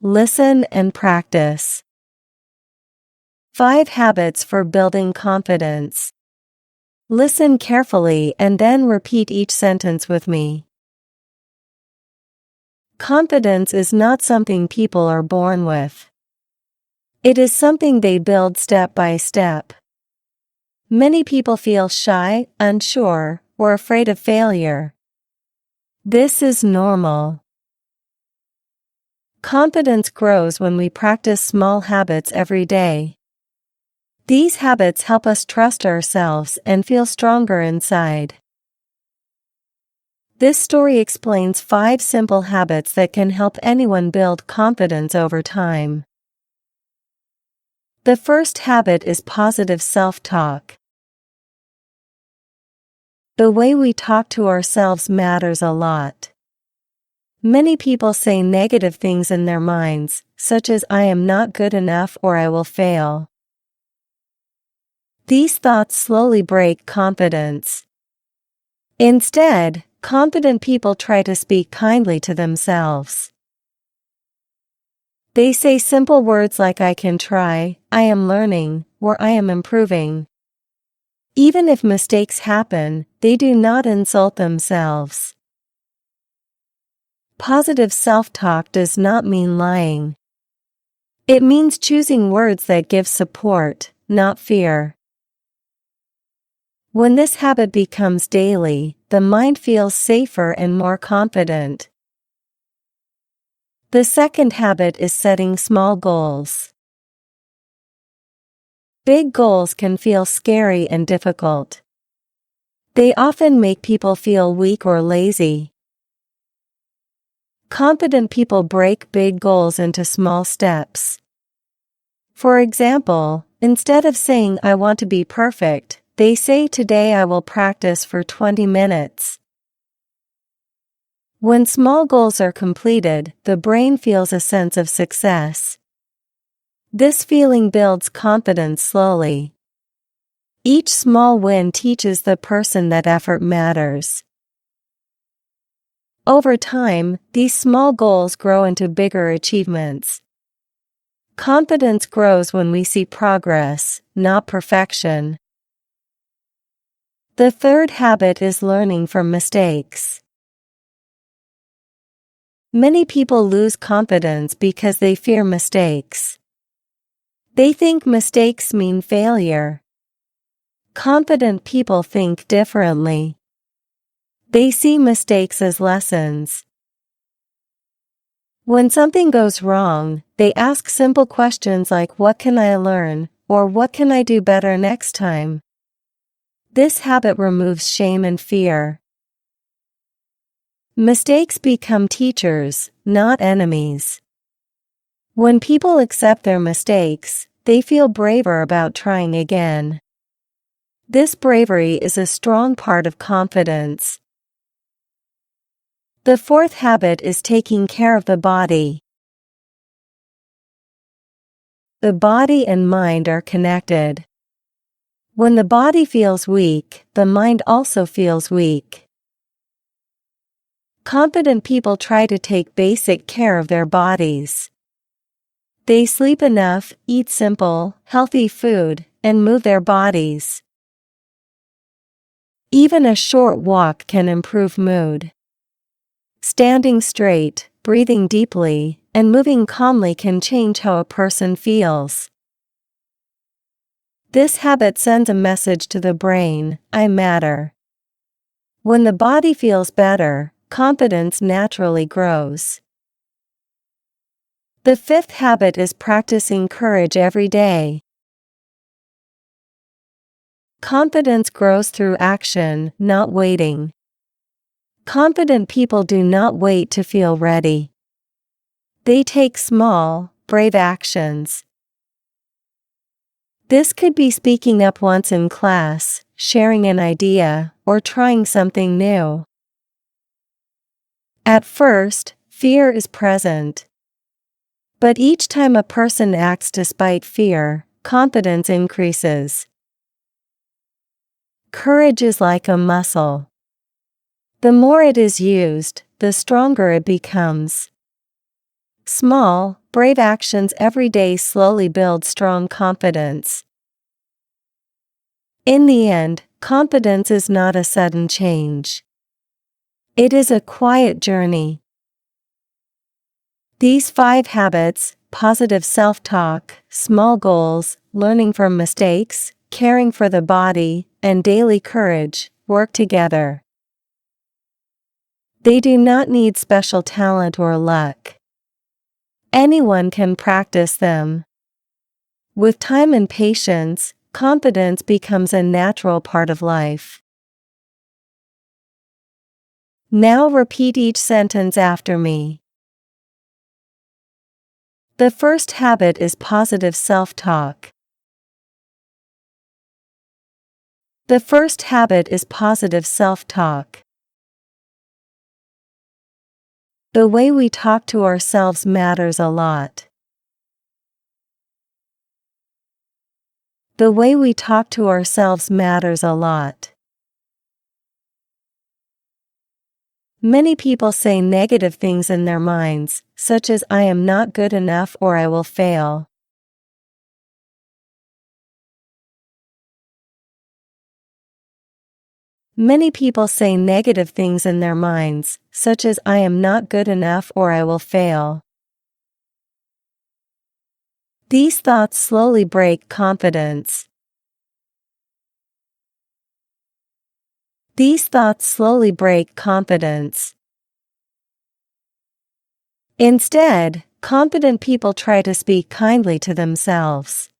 Listen and practice. 5 habits for building confidence. Listen carefully and then repeat each sentence with me. Confidence is not something people are born with. It is something they build step by step. Many people feel shy, unsure, or afraid of failure. This is normal. Confidence grows when we practice small habits every day. These habits help us trust ourselves and feel stronger inside. This story explains 5 simple habits that can help anyone build confidence over time. The first habit is positive self-talk. The way we talk to ourselves matters a lot. Many people say negative things in their minds, such as "I am not good enough" or "I will fail." These thoughts slowly break confidence. Instead, confident people try to speak kindly to themselves. They say simple words like "I can try," "I am learning," or "I am improving." Even if mistakes happen, they do not insult themselves. Positive self-talk does not mean lying. It means choosing words that give support, not fear. When this habit becomes daily, the mind feels safer and more confident. The second habit is setting small goals. Big goals can feel scary and difficult. They often make people feel weak or lazy. Confident people break big goals into small steps. For example, instead of saying "I want to be perfect," they say "Today I will practice for 20 minutes." When small goals are completed, the brain feels a sense of success. This feeling builds confidence slowly. Each small win teaches the person that effort matters. Over time, these small goals grow into bigger achievements. Confidence grows when we see progress, not perfection. The third habit is learning from mistakes. Many people lose confidence because they fear mistakes. They think mistakes mean failure. Confident people think differently. They see mistakes as lessons. When something goes wrong, they ask simple questions like "What can I learn?" or "What can I do better next time?" This habit removes shame and fear. Mistakes become teachers, not enemies. When people accept their mistakes, they feel braver about trying again. This bravery is a strong part of confidence. The fourth habit is taking care of the body. The body and mind are connected. When the body feels weak, the mind also feels weak. Confident people try to take basic care of their bodies. They sleep enough, eat simple, healthy food, and move their bodies. Even a short walk can improve mood. Standing straight, breathing deeply, and moving calmly can change how a person feels. This habit sends a message to the brain: "I matter." When the body feels better, confidence naturally grows. The fifth habit is practicing courage every day. Confidence grows through action, not waiting. Confident people do not wait to feel ready. They take small, brave actions. This could be speaking up once in class, sharing an idea, or trying something new. At first, fear is present. But each time a person acts despite fear, confidence increases. Courage is like a muscle. The more it is used, the stronger it becomes. Small, brave actions every day slowly build strong confidence. In the end, confidence is not a sudden change. It is a quiet journey. These 5 habits, positive self-talk, small goals, learning from mistakes, caring for the body, and daily courage, work together. They do not need special talent or luck. Anyone can practice them. With time and patience, confidence becomes a natural part of life. Now repeat each sentence after me. The first habit is positive self-talk. The first habit is positive self-talk. The way we talk to ourselves matters a lot. The way we talk to ourselves matters a lot. Many people say negative things in their minds, such as I am not good enough or I will fail. Many people say negative things in their minds, such as I am not good enough or I will fail. These thoughts slowly break confidence. These thoughts slowly break confidence. Instead, confident people try to speak kindly to themselves.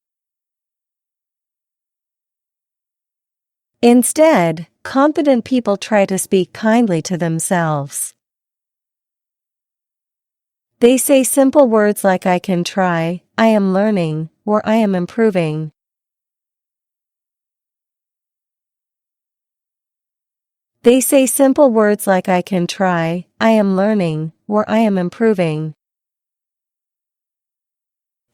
Instead, confident people try to speak kindly to themselves. They say simple words like I can try, I am learning, or I am improving. They say simple words like I can try, I am learning, or I am improving.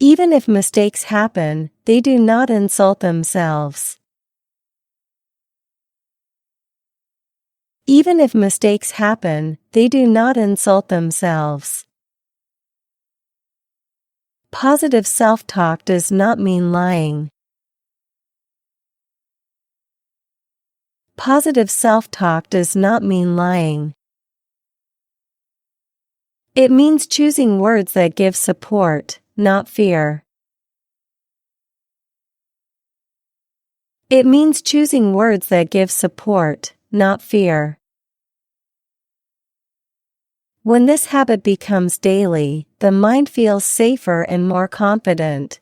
Even if mistakes happen, they do not insult themselves. Even if mistakes happen, they do not insult themselves. Positive self-talk does not mean lying. Positive self-talk does not mean lying. It means choosing words that give support, not fear. It means choosing words that give support, not fear. When this habit becomes daily, the mind feels safer and more confident.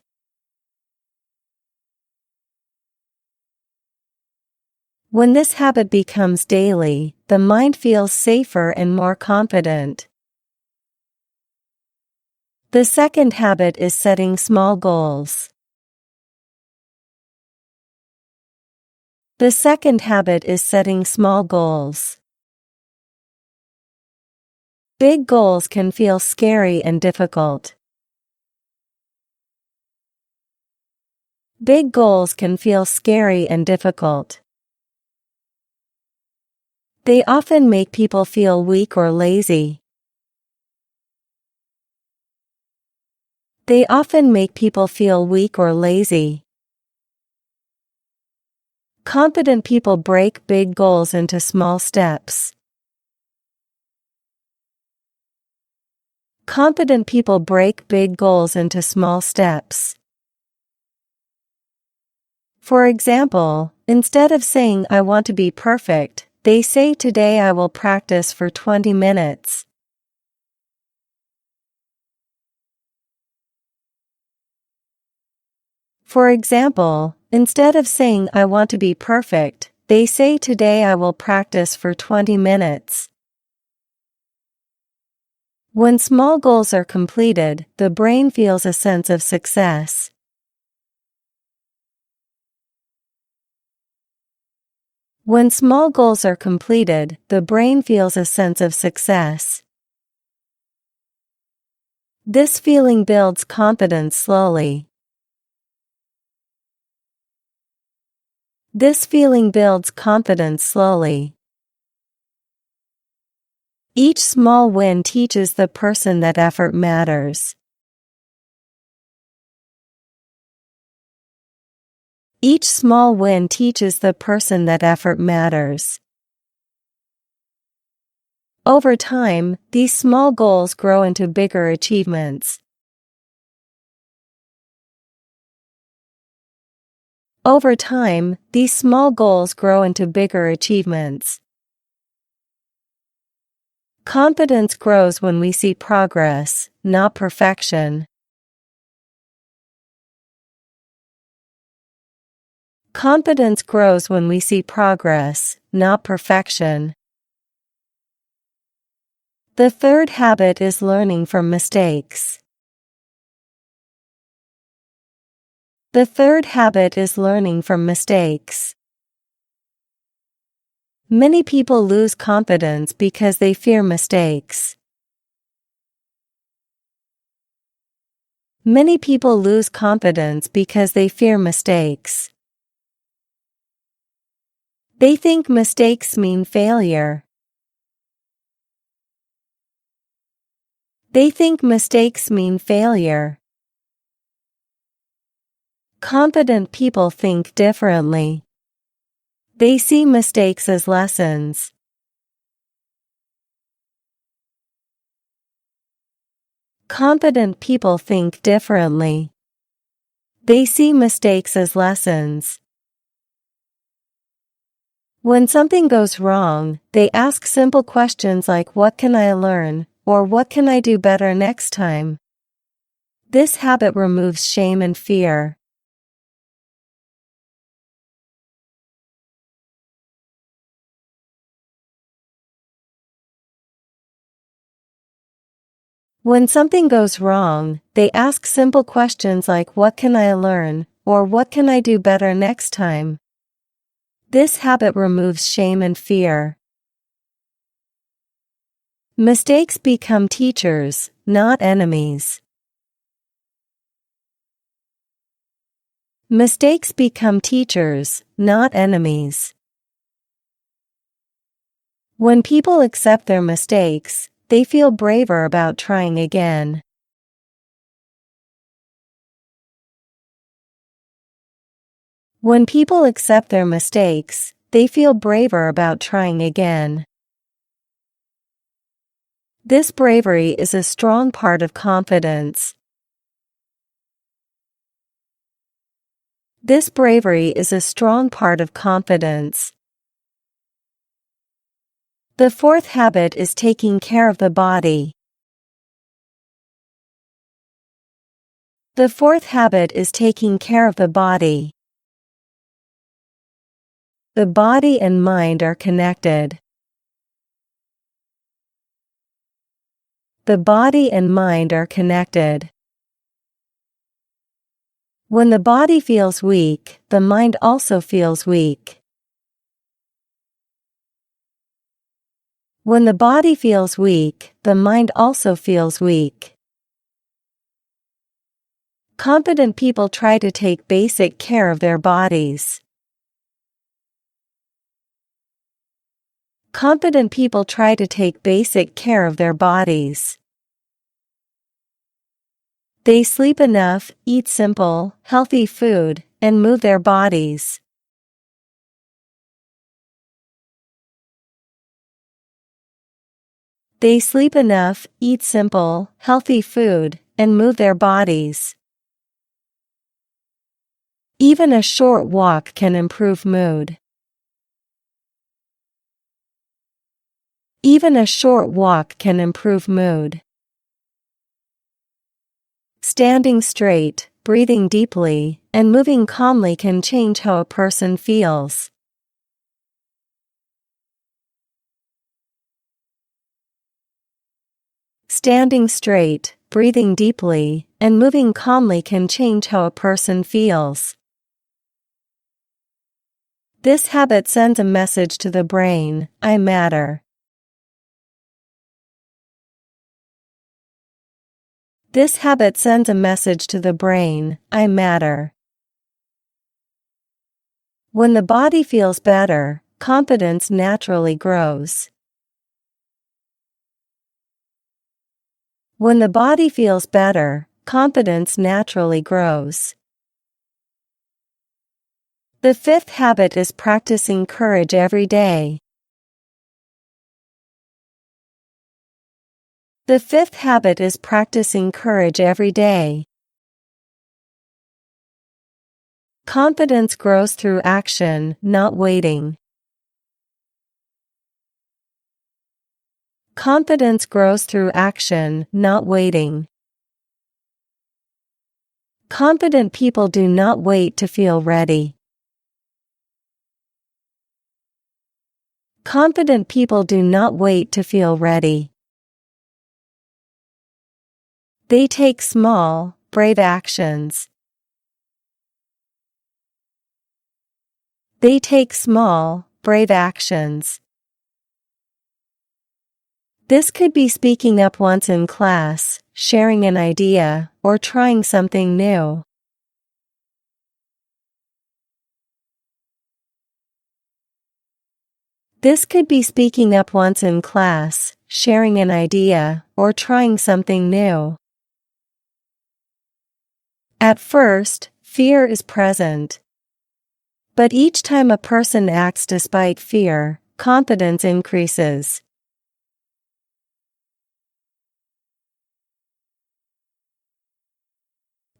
When this habit becomes daily, the mind feels safer and more confident. The second habit is setting small goals. The second habit is setting small goals. Big goals can feel scary and difficult. Big goals can feel scary and difficult. They often make people feel weak or lazy. They often make people feel weak or lazy. Confident people break big goals into small steps. Confident people break big goals into small steps. For example, instead of saying I want to be perfect, they say today I will practice for 20 minutes. For example, instead of saying I want to be perfect, they say today I will practice for 20 minutes. When small goals are completed, the brain feels a sense of success. When small goals are completed, the brain feels a sense of success. This feeling builds confidence slowly. This feeling builds confidence slowly. Each small win teaches the person that effort matters. Each small win teaches the person that effort matters. Over time, these small goals grow into bigger achievements. Over time, these small goals grow into bigger achievements. Confidence grows when we see progress, not perfection. Confidence grows when we see progress, not perfection. The third habit is learning from mistakes. The third habit is learning from mistakes. Many people lose confidence because they fear mistakes. Many people lose confidence because they fear mistakes. They think mistakes mean failure. They think mistakes mean failure. Confident people think differently. They see mistakes as lessons. Confident people think differently. They see mistakes as lessons. When something goes wrong, they ask simple questions like "What can I learn?" or "What can I do better next time?" This habit removes shame and fear. When something goes wrong, they ask simple questions like "What can I learn?" or "What can I do better next time?" This habit removes shame and fear. Mistakes become teachers, not enemies. Mistakes become teachers, not enemies. When people accept their mistakes, they feel braver about trying again. When people accept their mistakes, they feel braver about trying again. This bravery is a strong part of confidence. This bravery is a strong part of confidence. The fourth habit is taking care of the body. The fourth habit is taking care of the body. The body and mind are connected. The body and mind are connected. When the body feels weak, the mind also feels weak. When the body feels weak, the mind also feels weak. Confident people try to take basic care of their bodies. Confident people try to take basic care of their bodies. They sleep enough, eat simple, healthy food, and move their bodies. They sleep enough, eat simple, healthy food, and move their bodies. Even a short walk can improve mood. Even a short walk can improve mood. Standing straight, breathing deeply, and moving calmly can change how a person feels. Standing straight, breathing deeply, and moving calmly can change how a person feels. This habit sends a message to the brain, "I matter." This habit sends a message to the brain, "I matter." When the body feels better, confidence naturally grows. When the body feels better, confidence naturally grows. The fifth habit is practicing courage every day. The fifth habit is practicing courage every day. Confidence grows through action, not waiting. Confidence grows through action, not waiting. Confident people do not wait to feel ready. Confident people do not wait to feel ready. They take small, brave actions. They take small, brave actions. This could be speaking up once in class, sharing an idea, or trying something new. This could be speaking up once in class, sharing an idea, or trying something new. At first, fear is present. But each time a person acts despite fear, confidence increases.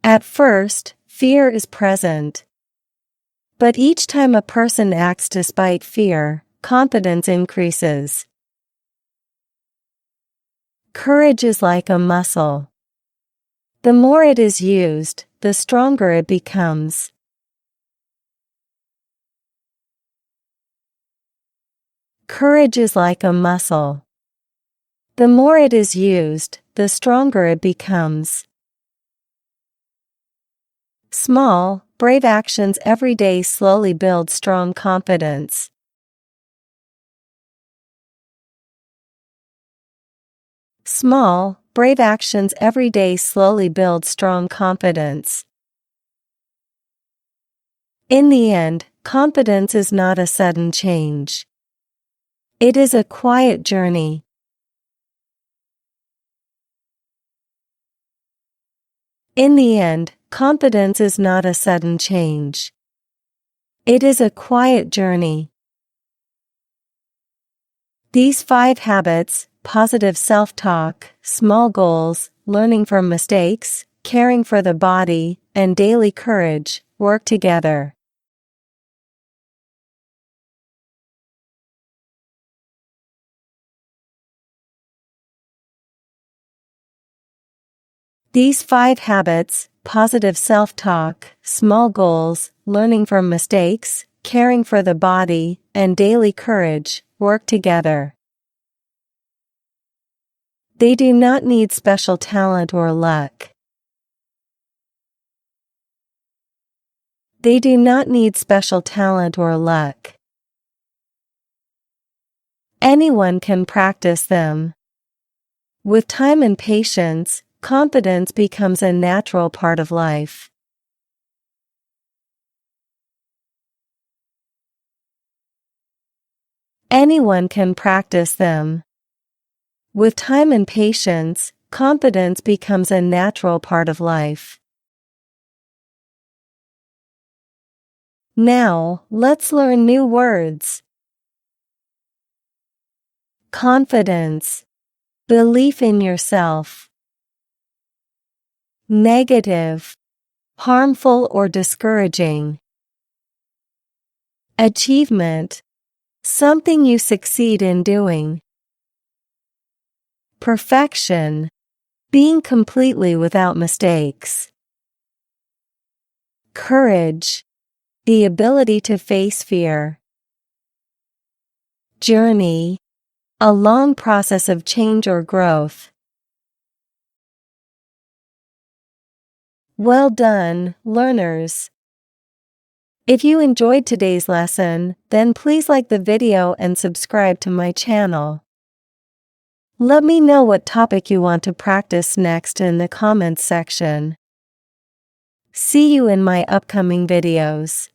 At first, fear is present. But each time a person acts despite fear, confidence increases. Courage is like a muscle. The more it is used, the stronger it becomes. Courage is like a muscle. The more it is used, the stronger it becomes. Small, brave actions every day slowly build strong confidence. Small, brave actions every day slowly build strong confidence. In the end, confidence is not a sudden change. It is a quiet journey. In the end, confidence is not a sudden change. It is a quiet journey. These 5 habits, positive self-talk, small goals, learning from mistakes, caring for the body, and daily courage, work together. These 5 habits, positive self-talk, small goals, learning from mistakes, caring for the body, and daily courage, work together. They do not need special talent or luck. They do not need special talent or luck. Anyone can practice them. With time and patience, confidence becomes a natural part of life. Anyone can practice them. With time and patience, confidence becomes a natural part of life. Now, let's learn new words. Confidence. Belief in yourself. Negative. Harmful or discouraging. Achievement. Something you succeed in doing. Perfection. Being completely without mistakes. Courage. The ability to face fear. Journey. A long process of change or growth. Well done, learners! If you enjoyed today's lesson, then please like the video and subscribe to my channel. Let me know what topic you want to practice next in the comments section. See you in my upcoming videos.